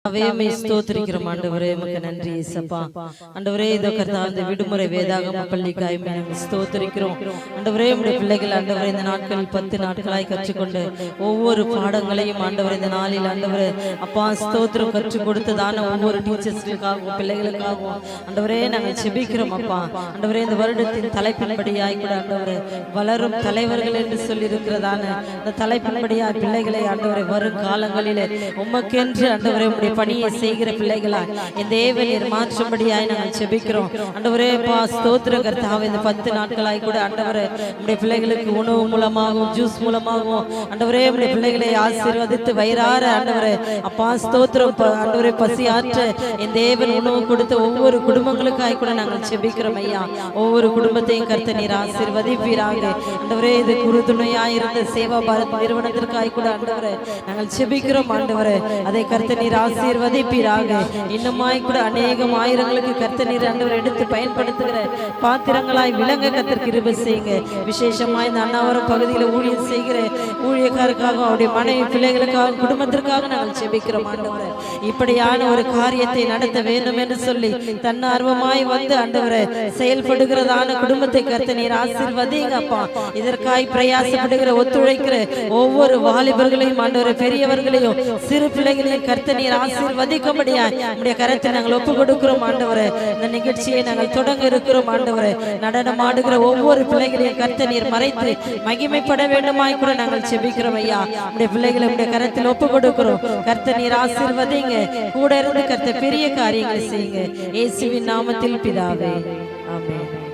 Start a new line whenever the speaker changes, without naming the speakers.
ஸ்தோத்திரிக்கிறோம் ஆண்டவரே, உமக்கு நன்றி இயேசப்பா. ஆண்டவரே, இதோ கர்த்தாவே இந்த விடுமுறை வேதாகம பள்ளிக்காய் ஸ்தோத்திரிக்கிறோம் ஆண்டவரே. உம்முடைய பிள்ளைகள் ஆண்டவரே இந்த நாட்களில் 10 நாட்களாய் கற்றுக்கொண்டு ஒவ்வொரு பாடங்களையும் ஆண்டவரே இந்த நாளில் ஆண்டவரே அப்பா ஸ்தோத்திரம் கற்றுக் கொடுத்ததான ஒவ்வொரு டீச்சர்ஸ்களுக்காகவும் பிள்ளைகளுக்காகவும் ஆண்டவரே நாங்கள் செபிக்கிறோம் அப்பா. ஆண்டவரே, இந்த வருடத்தின் தலைப்பின்படியாய் கூட ஆண்டவரே வளரும் தலைவர்கள் என்று சொல்லி இருக்கிறதான இந்த தலைப்பின்படியாய் பிள்ளைகளை ஆண்டவரை வரும் காலங்களிலே உமக்கென்று ஆண்டவரே உம்முடைய பணியை செய்கிற பிள்ளைகளா இந்த தேவநீர் மாற்றும்படியாய் நாங்கள் செபிக்கிறோம் ஆண்டவரே. அப்பா ஸ்தோத்திர கர்த்தாவே, இந்த 10 நாட்களாய் கூட ஆண்டவரே உம்முடைய பிள்ளைகளுக்கு உணவு மூலமாகவும் ஜூஸ் மூலமாகவும் ஆண்டவரே உம்முடைய பிள்ளைகளை ஆசீர்வதித்து வயிறார ஆண்டவரே அப்பா ஸ்தோத்திரம் ஆண்டவரே பசி ஆற்ற என் தேவன் உணவு கொடுத்த ஒவ்வொரு குடும்பங்களுக்காய் கூட நாங்கள் செபிக்கிறோம் ஐயா. ஒவ்வொரு குடும்பத்தையும் கர்த்தர் நீர் ஆசீர்வதிப்பீராக ஆண்டவரே. இது குருதுணையாய் இருந்த சேவா பாரத் நிறுவனத்திற்காய் கூட ஆண்டவரே நாங்கள் செபிக்கிறோம் ஆண்டவரே. அதை கர்த்தர் நீர் ஆசீர்வதிப்பீராக. இன்னுமாய் கூட அநேகம் ஆயிரங்களுக்கு கர்த்தர் நீர் ஆண்டவர் எடுத்து பயன்படுத்துகிற பாத்திரங்களாய் விளங்க கர்த்தர் கிருபை செய்யுங்க. விசேஷமாய் இந்த அண்ணாவரம் பகுதியில் ஊழியம் செய்கிற ஊழியக்காருக்காக அவருடைய மனைவி பிள்ளைகளுக்காக குடும்பத்திற்காக நாங்கள் செபிக்கிறோம் ஆண்டவரே. இப்படியான ஒரு காரியத்தை நடத்த வேண்டும் என்று சொல்லி தன்னார்வமாய் வந்து ஆண்டவரே செயல்படுகிறதான குடும்பத்தை கர்த்தர் நீர் ஆசீர்வதிங்க அப்பா. இதற்காய் பிரயாசப்படுகிற ஒத்துழைக்கிற ஒவ்வொரு வாலிபர்களையும் ஆண்டவரே பெரியவர்களையும் சிறு பிள்ளைகளையும் கர்த்தர் நீர் ஆசீர்வதிக்கும்படியா உம்முடைய கரத்தை நாங்கள் ஒப்பு கொடுக்கிறோம் ஆண்டவரே. இந்த நிகழ்ச்சியை நாங்கள் தொடங்க இருக்கிறோம் ஆண்டவரே. நடனம் ஆடுகிற ஒவ்வொரு பிள்ளைகளையும் கர்த்தர் நீர் மறைத்து மகிமைப்பட வேண்டுமாய் கூட நாங்கள் செபிக்கிறோம் ஐயா. உம்முடைய பிள்ளைகளை உம்முடைய கரத்தில் ஒப்பு கொடுக்கிறோம். கர்த்தர் நீர் ஆசீர்வதிங்க. கூட இருந்து கர்த்தர் பெரிய காரியங்களை செய்யுங்க. இயேசுவின் நாமத்தில் பிதாவே.